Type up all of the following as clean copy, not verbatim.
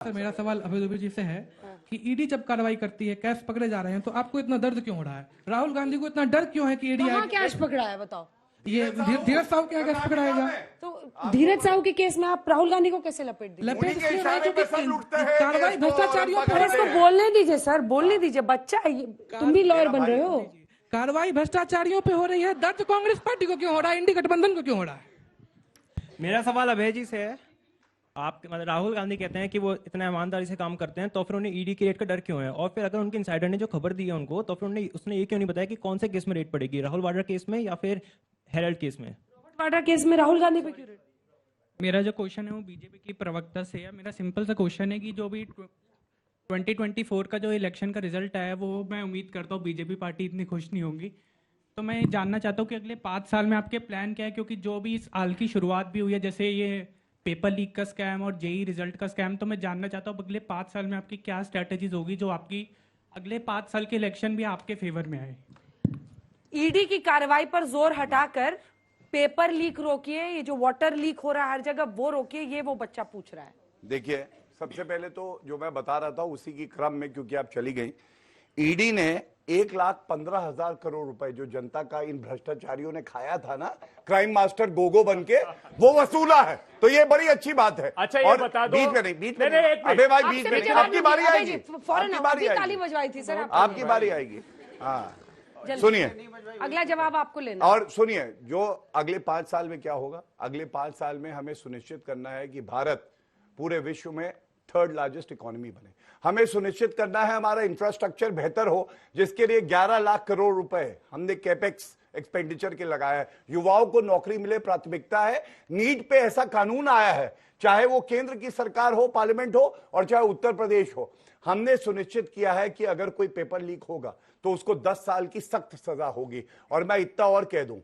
Sir मेरा सवाल अभय दुबे जी से है कि ईडी जब कार्रवाई करती है, कैश पकड़े जा रहे हैं, तो आपको इतना दर्द क्यों हो रहा है? राहुल गांधी को इतना डर क्यों है कि ईडी कैश पकड़ा है बताओ? ये धीरज साहब के यहाँ कैश पकड़ाएगा? तो धीरज साहू के केस में आप राहुल गांधी को कैसे लपेट दीजिए? लपेट इसलिए रहे क्योंकि कार्रवाई भ्रष्टाचारियों अरे इसको बोलने दीजिए सर, बोलने दीजिए, बच्चा है ये, तुम भी लॉयर बन रहे हो। कार्रवाई भ्रष्टाचारियों पे हो रही है, दर्द कांग्रेस पार्टी को क्यों हो रहा है, इंडी गठबंधन को क्यों हो रहा है? मेरा सवाल अभय जी से है, आप मतलब राहुल गांधी कहते हैं कि वो इतना ईमानदारी से काम करते हैं, तो फिर उन्हें ईडी की रेड का डर क्यों है? और फिर अगर उनके इंसाइडर ने जो खबर दी है उनको, तो फिर उसने ये क्यों नहीं बताया कि कौन से केस में रेड पड़ेगी, राहुल वाड्रा केस में या फिर हेराल्ड केस में? वाड्रा केस में राहुल गांधी पे क्यों रेड? मेरा जो क्वेश्चन है वो बीजेपी की प्रवक्ता से है। मेरा सिंपल सा क्वेश्चन है कि जो भी 2024 का जो इलेक्शन का रिजल्ट आया वो मैं उम्मीद करता हूँ बीजेपी पार्टी इतनी खुश नहीं होगी। तो मैं जानना चाहता हूँ कि अगले 5 साल में आपके प्लान क्या है, क्योंकि जो भी इस साल की शुरुआत भी हुई है, जैसे ये पेपर लीक का स्कैम और जेई रिजल्ट का स्कैम, तो मैं जानना चाहता हूँ अगले 5 साल में आपकी क्या स्ट्रैटेजीज होगी जो आपकी अगले 5 साल के इलेक्शन भी आपके फेवर में आए। ईडी की कार्रवाई पर जोर हटाकर पेपर लीक रोकिए, ये जो वाटर लीक हो रहा है हर जगह वो रोकिए, ये वो बच्चा पूछ रहा है। देखिए, सबसे पहले तो जो मैं बता रहा था उसी की क्रम में, क्योंकि आप चली गई, ईडी ने 1,15,000 करोड़ रुपए जो जनता का इन भ्रष्टाचारियों ने खाया था ना, क्राइम मास्टर गोगो बन के, वो वसूला है। तो ये बड़ी अच्छी बात है। अच्छा, ये बता दो, बीच में अबे भाई, बीच में नहीं, आपकी बारी आएगी, फौरन ताली बजवाई थी सर, आपकी बारी आएगी। हाँ सुनिए, अगला जवाब आपको लेना। और सुनिए, जो अगले 5 साल में क्या होगा, अगले 5 साल में हमें सुनिश्चित करना है कि भारत पूरे विश्व में 3rd लार्जेस्ट इकोनॉमी बने। हमें सुनिश्चित करना है हमारा इंफ्रास्ट्रक्चर बेहतर हो, जिसके लिए 11 लाख करोड़ रुपए हमने कैपेक्स एक्सपेंडिचर के लगाया है। युवाओं को नौकरी मिले, प्राथमिकता है। नीट पे ऐसा कानून आया है, चाहे वो केंद्र की सरकार हो, पार्लियामेंट हो, और चाहे उत्तर प्रदेश हो। हमने सुनिश्चित किया है कि अगर कोई पेपर लीक होगा तो उसको 10 साल की सख्त सजा होगी। और मैं इतना और कह दूं,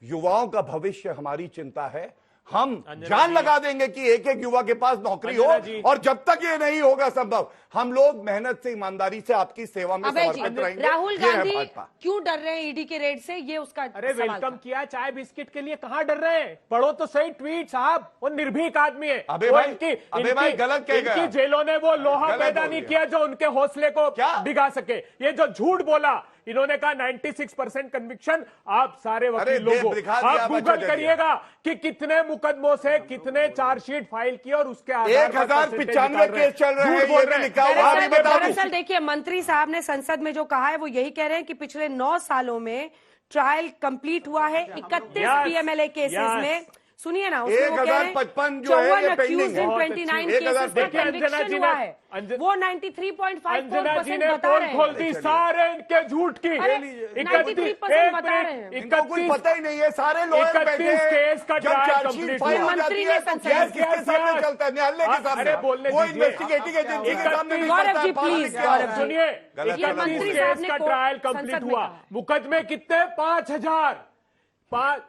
युवाओं का भविष्य हमारी चिंता है। हम जान लगा देंगे कि एक युवा के पास नौकरी हो, और जब तक ये नहीं होगा संभव, हम लोग मेहनत से, ईमानदारी से आपकी सेवा में समर्पित रहेंगे। राहुल गांधी क्यों डर रहे हैं ईडी के रेड से, ये उसका अरे वेलकम किया चाय बिस्किट के लिए, कहां डर रहे हैं? पढ़ो तो सही ट्वीट साहब, वो निर्भीक आदमी है। अबे भाई गलत कह गया। इनकी जेलों ने वो लोहा पैदा नहीं किया जो उनके हौसले को भिगा सके। ये जो झूठ बोला, इन्होंने कहा 96% कन्विक्शन। आप सारे वकील लोगों, आप गूगल करिएगा कि कितने मुकदमों से कितने चार्जशीट फाइल किए और उसके 1095 केस चल रहे हैं, ये भी लिखा हुआ है। दरअसल देखिए, मंत्री साहब ने संसद में जो कहा है वो यही कह रहे हैं कि पिछले 9 सालों में ट्रायल कंप्लीट हुआ है 31 पीएमएलए केसेस में। सुनिए ना, 1055 जो है ये पेंडिंग है। 29 केसेस में कन्विक्शन हुआ है, वो 93.54% बता रहे हैं। खोल दी सारे इनके झूठ की। 93% बता रहे हैं। इनको कुछ पता ही नहीं है, सारे लोग 31 केस का ट्रायल कंप्लीट हुआ। मंत्री ने संसद किसके सामने चलता है? न्यायालय के सामने, वो इन्वेस्टिगेटिंग एजेंसी के सामने। गौरव जी प्लीज, गौरव जी सुनिए, मंत्री 31 केस का ट्रायल कंप्लीट हुआ। मुकदमे कितने? 5000।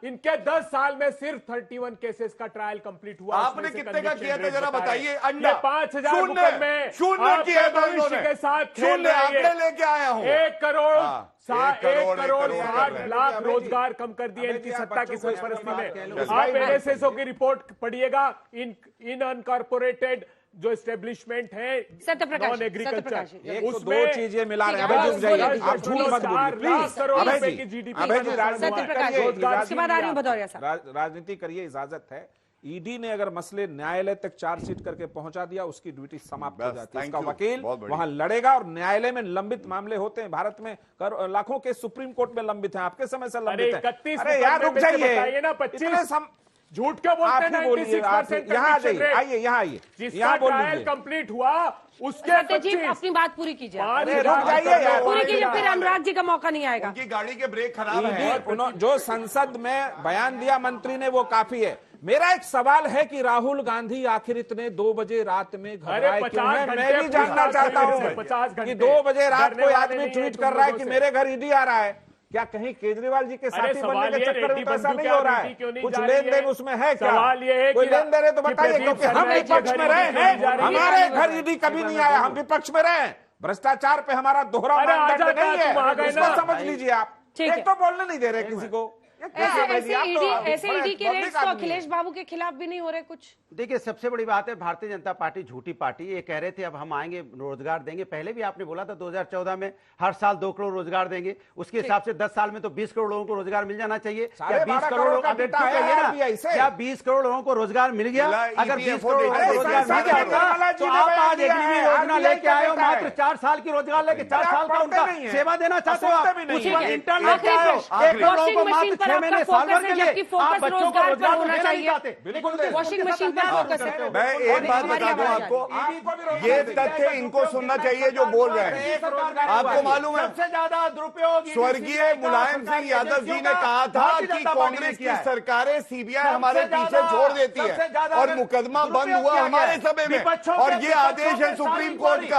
इनके 10 साल में सिर्फ 31 केसेस का ट्रायल कंप्लीट हुआ। आपने कितने का किया था जरा बताइए। अंडा 5000 मुकदमे शून्य किया था भविष्य के साथ खेल शून्य आंकड़े लेके आया हूं। 1 करोड़ 1 60 लाख रोजगार कम कर दिए इनकी सत्ता की सरपरस्ती में। आप एनएसएसओ की रिपोर्ट पढ़िएगा, इन अनकॉर्पोरेटेड जो एस्टेब्लिशमेंट है नॉन एग्रीकल्चर, उसमें 2 चीजें मिला रहे हैं। आप झूठ मत बोलिए प्लीज। राजनीति करिए, इजाजत है। ईडी ने अगर मसले न्यायालय तक चार्जशीट करके पहुंचा दिया, उसकी ड्यूटी समाप्त हो जाती है। उसका वकील वहां लड़ेगा, और न्यायालय में लंबित मामले होते हैं। भारत में लाखों के सुप्रीम कोर्ट में लंबित हैं, आपके समय से लंबित है। अरे यार रुक जाइए ना, 25 झूठ क्यों बोलते हैं? 96% यहाँ आइए, यहाँ आइए, जिसका ट्रायल कंप्लीट हुआ उसके जी अपनी बात पूरी कीजिए, रुक जाइए यार, पूरी कीजिए, फिर अनुराग जी का मौका नहीं आएगा। उनकी गाड़ी के ब्रेक खराब है। जो संसद में बयान दिया मंत्री ने वो काफी है। मेरा एक सवाल है कि राहुल गांधी आखिर इतने 2 बजे रात में घबराए क्यों हैं? मैं भी जानना चाहता हूं कि 2 बजे रात को आदमी ट्वीट कर रहा है कि मेरे घर ईडी आ रहा है। क्या कहीं केजरीवाल जी के साथी बनने के चक्कर में ऐसा नहीं हो रहा है? कुछ लेन देन उसमें है क्या? कोई लेन देन है तो बताइए, क्योंकि हम विपक्ष में रहे हैं, हमारे घर ईडी कभी नहीं आया, हम विपक्ष में रहे। भ्रष्टाचार पे हमारा दोहरा मानदंड नहीं है, इसको समझ लीजिए आप। एक तो बोलने नहीं दे रहे किसी को। ऐसे ईडी के रेट्स तो अखिलेश बाबू के खिलाफ भी नहीं हो रहे कुछ। देखिए, सबसे बड़ी बात है भारतीय जनता पार्टी झूठी पार्टी। ये कह रहे थे अब हम आएंगे रोजगार देंगे, पहले भी आपने बोला था 2014 में हर साल 2 करोड़ रोजगार देंगे, उसके हिसाब से 10 साल में तो 20 करोड़ लोगों को रोजगार मिल जाना चाहिए। क्या 20 करोड़ का बेटा है? क्या 20 करोड़ लोगों को रोजगार मिल गया? अगर 20 करोड़ लोगों को रोजगार मिल गया तो आप आज एग्री योजना लेके आए हो, मात्र 4 साल की रोजगार लेके 4 साल का उनका सेवा देना चाहते हो आप। उसी वक्त इंटर्न लेके आए हो, 1 करोड़ लोगों को मात्र 6 महीने साल भर के लिए आप बच्चों को रोजगार होना चाहिए। वॉशिंग मशीन पर फोकस है। मैं एक बात बता दूं आपको, ये तथ्य इनको सुनना चाहिए जो बोल रहे हैं। आपको मालूम है सबसे ज्यादा दुरुपयोग स्वर्गीय मुलायम सिंह यादव जी ने कहा था कि कांग्रेस की सरकारें सीबीआई हमारे पीछे छोड़ देती है और मुकदमा बंद हुआ हमारे समय में, और ये आदेश है सुप्रीम कोर्ट का।